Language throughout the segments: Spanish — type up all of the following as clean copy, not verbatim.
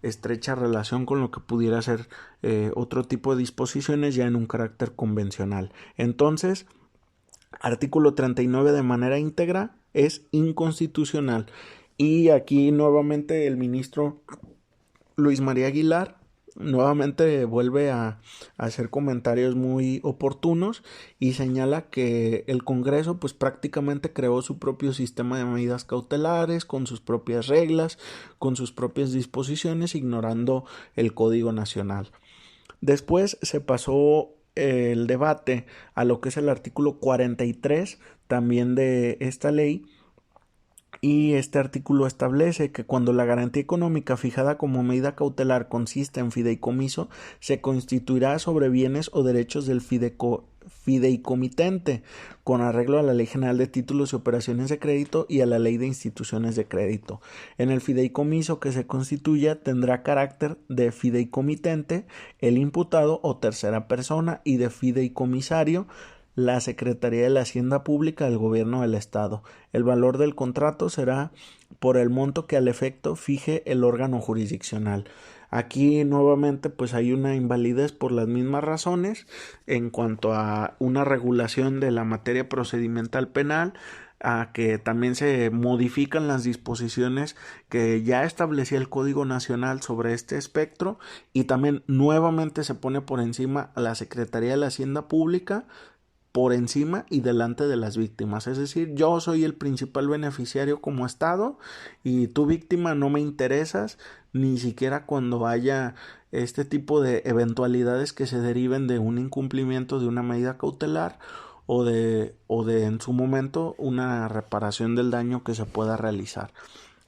estrecha relación con lo que pudiera ser otro tipo de disposiciones ya en un carácter convencional. Entonces, artículo 39 de manera íntegra es inconstitucional. Y aquí nuevamente el ministro Luis María Aguilar nuevamente vuelve a hacer comentarios muy oportunos y señala que el Congreso pues prácticamente creó su propio sistema de medidas cautelares con sus propias reglas, con sus propias disposiciones, ignorando el Código Nacional. Después se pasó el debate a lo que es el artículo 43 también de esta ley, y este artículo establece que cuando la garantía económica fijada como medida cautelar consiste en fideicomiso, se constituirá sobre bienes o derechos del fideicomitente, con arreglo a la Ley General de Títulos y Operaciones de Crédito y a la Ley de Instituciones de Crédito. En el fideicomiso que se constituya tendrá carácter de fideicomitente el imputado o tercera persona, y de fideicomisario la Secretaría de la Hacienda Pública del Gobierno del Estado. El valor del contrato será por el monto que al efecto fije el órgano jurisdiccional. Aquí nuevamente pues hay una invalidez por las mismas razones en cuanto a una regulación de la materia procedimental penal, a que también se modifican las disposiciones que ya establecía el Código Nacional sobre este espectro, y también nuevamente se pone por encima a la Secretaría de la Hacienda Pública, por encima y delante de las víctimas. Es decir, yo soy el principal beneficiario como Estado y tu víctima no me interesas, ni siquiera cuando haya este tipo de eventualidades que se deriven de un incumplimiento de una medida cautelar o de en su momento una reparación del daño que se pueda realizar.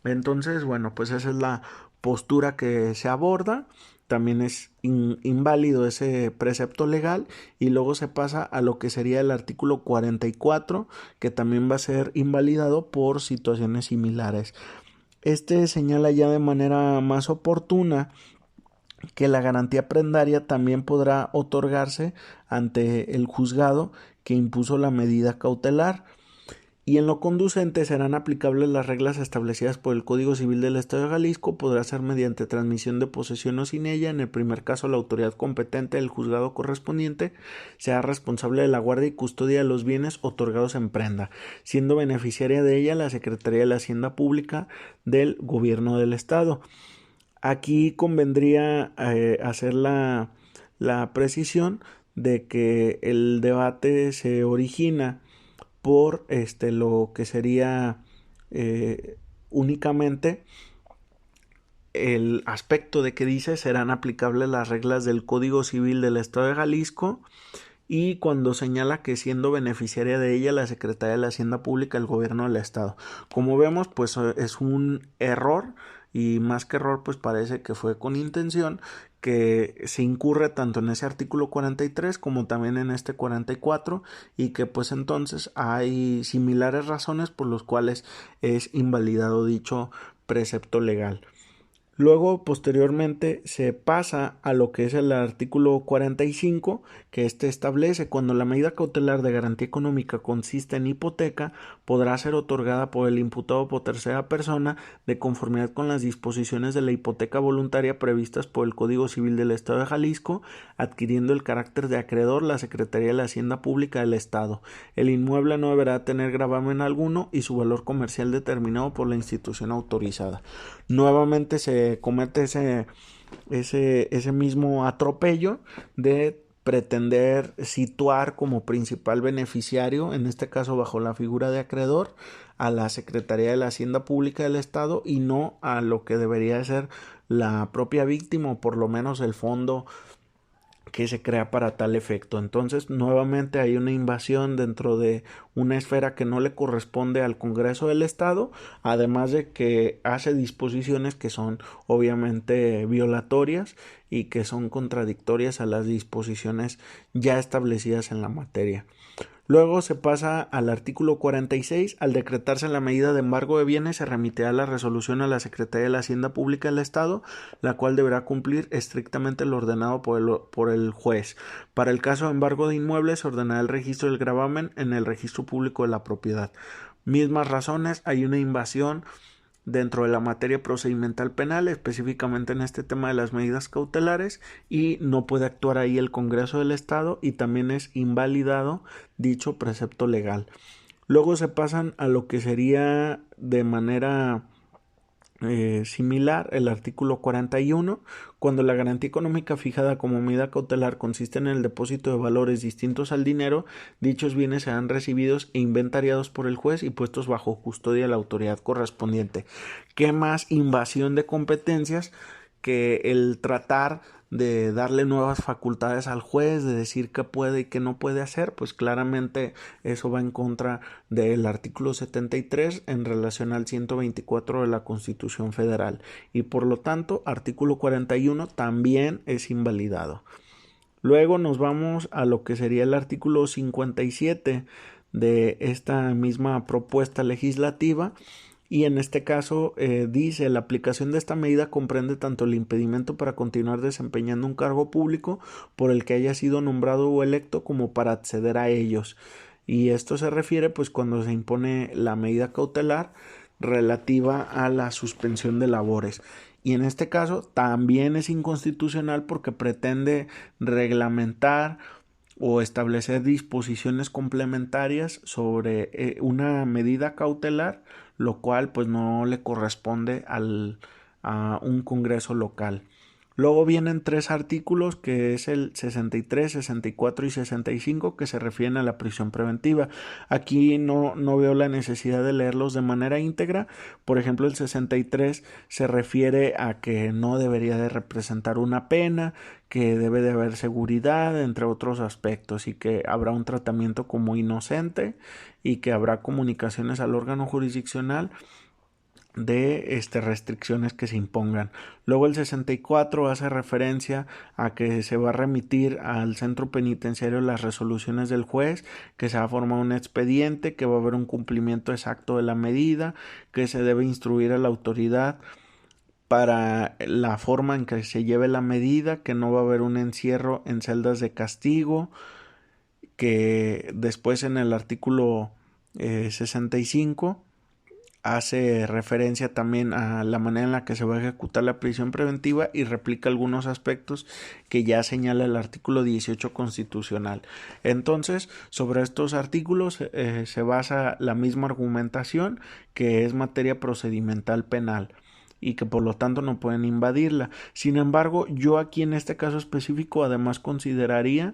Entonces, bueno, pues esa es la postura que se aborda. También es inválido ese precepto legal, y luego se pasa a lo que sería el artículo 44, que también va a ser invalidado por situaciones similares. Este señala ya de manera más oportuna que la garantía prendaria también podrá otorgarse ante el juzgado que impuso la medida cautelar, y en lo conducente serán aplicables las reglas establecidas por el Código Civil del Estado de Jalisco. Podrá ser mediante transmisión de posesión o sin ella. En el primer caso, la autoridad competente del juzgado correspondiente será responsable de la guardia y custodia de los bienes otorgados en prenda, siendo beneficiaria de ella la Secretaría de la Hacienda Pública del Gobierno del Estado. Aquí convendría hacer la precisión de que el debate se origina por lo que sería únicamente el aspecto de que dice serán aplicables las reglas del Código Civil del Estado de Jalisco, y cuando señala que siendo beneficiaria de ella la Secretaría de la Hacienda Pública del Gobierno del Estado. Como vemos, pues es un error, y más que error pues parece que fue con intención, que se incurre tanto en ese artículo 43 como también en este 44, y que pues entonces hay similares razones por los cuales es invalidado dicho precepto legal. Luego, posteriormente, se pasa a lo que es el artículo 45, que establece: cuando la medida cautelar de garantía económica consiste en hipoteca, podrá ser otorgada por el imputado por tercera persona de conformidad con las disposiciones de la hipoteca voluntaria previstas por el Código Civil del Estado de Jalisco, adquiriendo el carácter de acreedor la Secretaría de la Hacienda Pública del Estado. El inmueble no deberá tener gravamen alguno y su valor comercial determinado por la institución autorizada. Nuevamente se comete ese mismo atropello de pretender situar como principal beneficiario, en este caso bajo la figura de acreedor, a la Secretaría de la Hacienda Pública del Estado, y no a lo que debería ser la propia víctima, o por lo menos el fondo que se crea para tal efecto. Entonces, nuevamente hay una invasión dentro de una esfera que no le corresponde al Congreso del Estado, además de que hace disposiciones que son obviamente violatorias y que son contradictorias a las disposiciones ya establecidas en la materia. Luego se pasa al artículo 46. Al decretarse la medida de embargo de bienes, se remitirá la resolución a la Secretaría de la Hacienda Pública del Estado, la cual deberá cumplir estrictamente lo ordenado por el juez. Para el caso de embargo de inmuebles, se ordenará el registro del gravamen en el registro público de la propiedad. Mismas razones, hay una invasión dentro de la materia procedimental penal, específicamente en este tema de las medidas cautelares, y no puede actuar ahí el Congreso del Estado y también es invalidado dicho precepto legal. Luego se pasan a lo que sería de manera similar el artículo 41, cuando la garantía económica fijada como medida cautelar consiste en el depósito de valores distintos al dinero, dichos bienes serán recibidos e inventariados por el juez y puestos bajo custodia de la autoridad correspondiente. ¿Qué más invasión de competencias que el tratar de darle nuevas facultades al juez, de decir qué puede y qué no puede hacer? Pues claramente eso va en contra del artículo 73 en relación al 124 de la Constitución Federal y por lo tanto artículo 41 también es invalidado. Luego nos vamos a lo que sería el artículo 57 de esta misma propuesta legislativa. Y en este caso dice, la aplicación de esta medida comprende tanto el impedimento para continuar desempeñando un cargo público por el que haya sido nombrado o electo como para acceder a ellos. Y esto se refiere pues cuando se impone la medida cautelar relativa a la suspensión de labores. Y en este caso también es inconstitucional porque pretende reglamentar o establecer disposiciones complementarias sobre una medida cautelar, lo cual pues no le corresponde a un congreso local. Luego vienen 3 artículos que es el 63, 64 y 65 que se refieren a la prisión preventiva. Aquí no veo la necesidad de leerlos de manera íntegra. Por ejemplo, el 63 se refiere a que no debería de representar una pena, que debe de haber seguridad, entre otros aspectos, y que habrá un tratamiento como inocente y que habrá comunicaciones al órgano jurisdiccional de restricciones que se impongan. Luego el 64 hace referencia a que se va a remitir al centro penitenciario las resoluciones del juez, que se va a formar un expediente, que va a haber un cumplimiento exacto de la medida, que se debe instruir a la autoridad para la forma en que se lleve la medida, que no va a haber un encierro en celdas de castigo, que después en el artículo 65 hace referencia también a la manera en la que se va a ejecutar la prisión preventiva y replica algunos aspectos que ya señala el artículo 18 constitucional. Entonces, sobre estos artículos se basa la misma argumentación, que es materia procedimental penal y que por lo tanto no pueden invadirla. Sin embargo, yo aquí en este caso específico además consideraría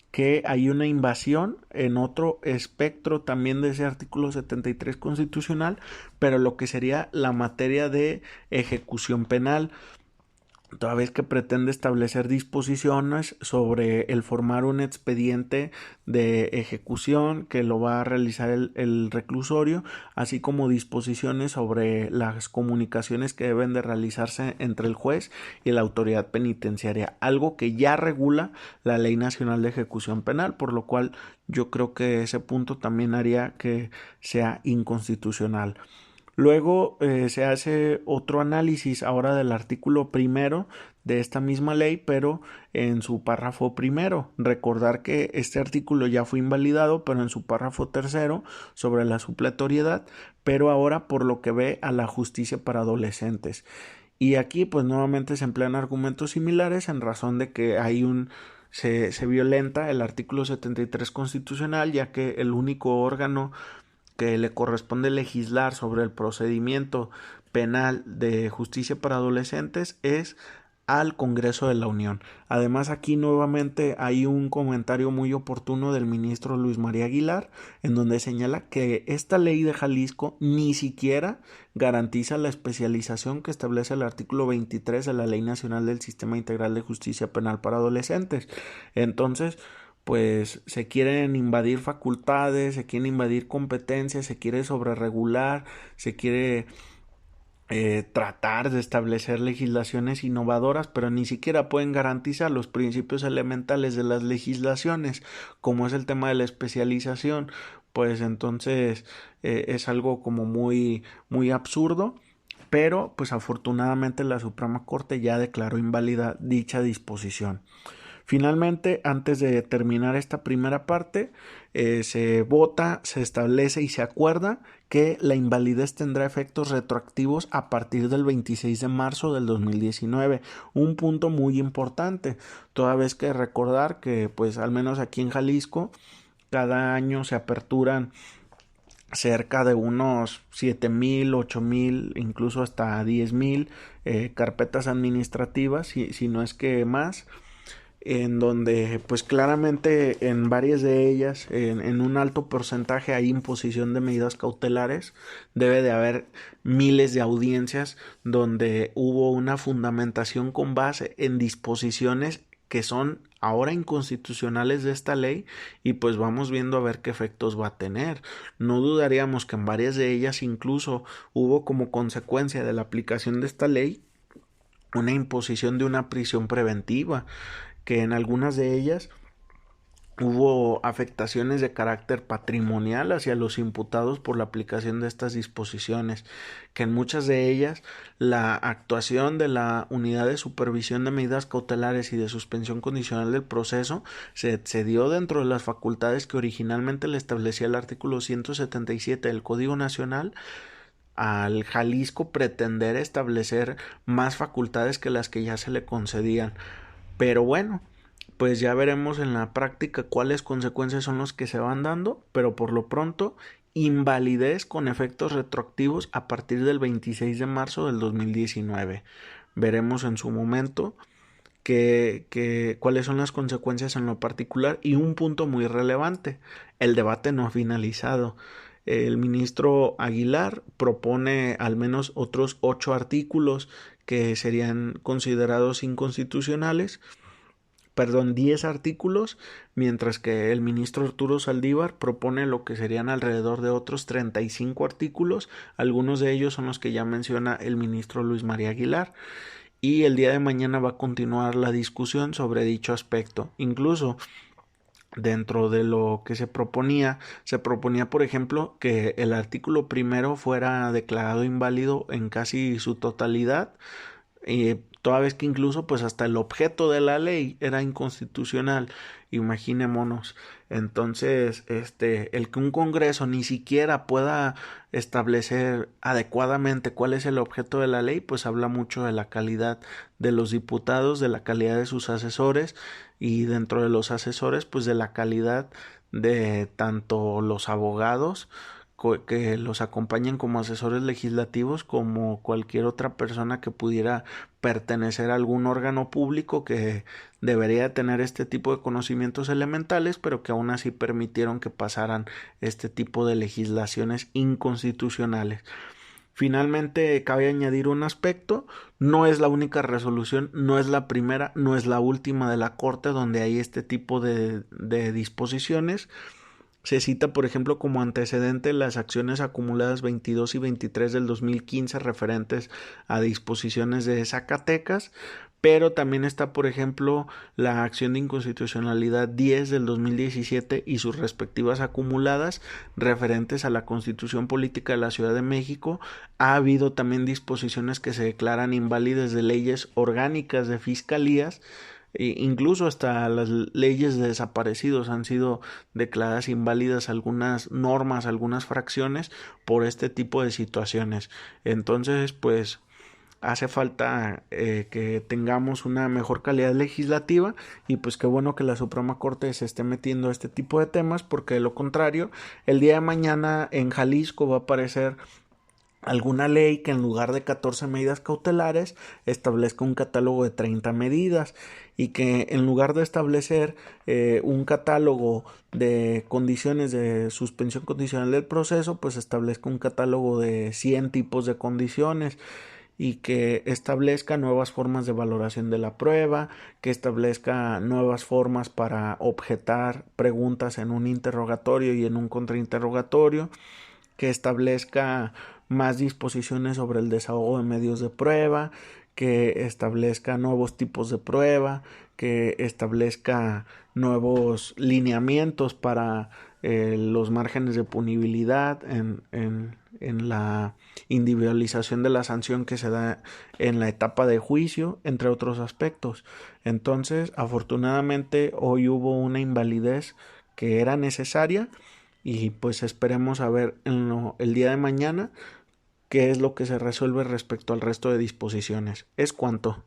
que hay una invasión en otro espectro también de ese artículo 73 constitucional, pero lo que sería la materia de ejecución penal, toda vez que pretende establecer disposiciones sobre el formar un expediente de ejecución que lo va a realizar el reclusorio, así como disposiciones sobre las comunicaciones que deben de realizarse entre el juez y la autoridad penitenciaria, algo que ya regula la Ley Nacional de Ejecución Penal, por lo cual yo creo que ese punto también haría que sea inconstitucional. Luego se hace otro análisis ahora del artículo primero de esta misma ley, pero en su párrafo primero. Recordar que este artículo ya fue invalidado, pero en su párrafo tercero sobre la supletoriedad, pero ahora por lo que ve a la justicia para adolescentes. Y aquí pues nuevamente se emplean argumentos similares en razón de que hay se violenta el artículo 73 constitucional, ya que el único órgano que le corresponde legislar sobre el procedimiento penal de justicia para adolescentes es al Congreso de la Unión. Además, aquí nuevamente hay un comentario muy oportuno del ministro Luis María Aguilar, en donde señala que esta ley de Jalisco ni siquiera garantiza la especialización que establece el artículo 23 de la Ley Nacional del Sistema Integral de Justicia Penal para Adolescentes. Entonces, pues se quieren invadir facultades, se quieren invadir competencias, se quiere sobreregular, se quiere tratar de establecer legislaciones innovadoras, pero ni siquiera pueden garantizar los principios elementales de las legislaciones, como es el tema de la especialización. Pues entonces es algo como muy absurdo, pero pues afortunadamente la Suprema Corte ya declaró inválida dicha disposición. Finalmente, antes de terminar esta primera parte, se vota, se establece y se acuerda que la invalidez tendrá efectos retroactivos a partir del 26 de marzo del 2019. Un punto muy importante, toda vez que recordar que pues al menos aquí en Jalisco cada año se aperturan cerca de unos 7,000, 8,000, incluso hasta 10,000 carpetas administrativas, si no es que más, en donde pues claramente en varias de ellas, en un alto porcentaje hay imposición de medidas cautelares. Debe de haber miles de audiencias donde hubo una fundamentación con base en disposiciones que son ahora inconstitucionales de esta ley, y pues vamos viendo a ver qué efectos va a tener. No dudaríamos que en varias de ellas incluso hubo como consecuencia de la aplicación de esta ley una imposición de una prisión preventiva, que en algunas de ellas hubo afectaciones de carácter patrimonial hacia los imputados por la aplicación de estas disposiciones, que en muchas de ellas la actuación de la Unidad de Supervisión de Medidas Cautelares y de Suspensión Condicional del Proceso se excedió dentro de las facultades que originalmente le establecía el artículo 177 del Código Nacional, al Jalisco pretender establecer más facultades que las que ya se le concedían. Pero bueno, pues ya veremos en la práctica cuáles consecuencias son los que se van dando, pero por lo pronto invalidez con efectos retroactivos a partir del 26 de marzo del 2019. Veremos en su momento cuáles son las consecuencias en lo particular, y un punto muy relevante: el debate no ha finalizado. El ministro Aguilar propone al menos otros 8 artículos que serían considerados inconstitucionales, 10 artículos, mientras que el ministro Arturo Saldívar propone lo que serían alrededor de otros 35 artículos. Algunos de ellos son los que ya menciona el ministro Luis María Aguilar, y el día de mañana va a continuar la discusión sobre dicho aspecto. Incluso dentro de lo que se proponía, por ejemplo, que el artículo primero fuera declarado inválido en casi su totalidad, toda vez que incluso pues hasta el objeto de la ley era inconstitucional. Imaginémonos. Entonces, el que un Congreso ni siquiera pueda establecer adecuadamente cuál es el objeto de la ley, pues habla mucho de la calidad de los diputados, de la calidad de sus asesores, y dentro de los asesores, pues de la calidad de tanto los abogados que los acompañen como asesores legislativos, como cualquier otra persona que pudiera pertenecer a algún órgano público que debería tener este tipo de conocimientos elementales, pero que aún así permitieron que pasaran este tipo de legislaciones inconstitucionales. Finalmente, cabe añadir un aspecto: no es la única resolución, no es la primera, no es la última de la Corte donde hay este tipo de disposiciones. Se cita, por ejemplo, como antecedente las acciones acumuladas 22 y 23 del 2015 referentes a disposiciones de Zacatecas, pero también está, por ejemplo, la acción de inconstitucionalidad 10 del 2017 y sus respectivas acumuladas referentes a la Constitución Política de la Ciudad de México. Ha habido también disposiciones que se declaran inválidas de leyes orgánicas de fiscalías. Incluso hasta las leyes de desaparecidos han sido declaradas inválidas, algunas normas, algunas fracciones, por este tipo de situaciones. Entonces, pues hace falta que tengamos una mejor calidad legislativa, y pues qué bueno que la Suprema Corte se esté metiendo a este tipo de temas, porque de lo contrario, el día de mañana en Jalisco va a aparecer alguna ley que en lugar de 14 medidas cautelares establezca un catálogo de 30 medidas, y que en lugar de establecer un catálogo de condiciones de suspensión condicional del proceso, pues establezca un catálogo de 100 tipos de condiciones, y que establezca nuevas formas de valoración de la prueba, que establezca nuevas formas para objetar preguntas en un interrogatorio y en un contrainterrogatorio, que establezca más disposiciones sobre el desahogo de medios de prueba, que establezca nuevos tipos de prueba, que establezca nuevos lineamientos para los márgenes de punibilidad, en la individualización de la sanción que se da en la etapa de juicio, entre otros aspectos. Entonces, afortunadamente, hoy hubo una invalidez que era necesaria y pues esperemos a ver el día de mañana qué es lo que se resuelve respecto al resto de disposiciones. Es cuanto.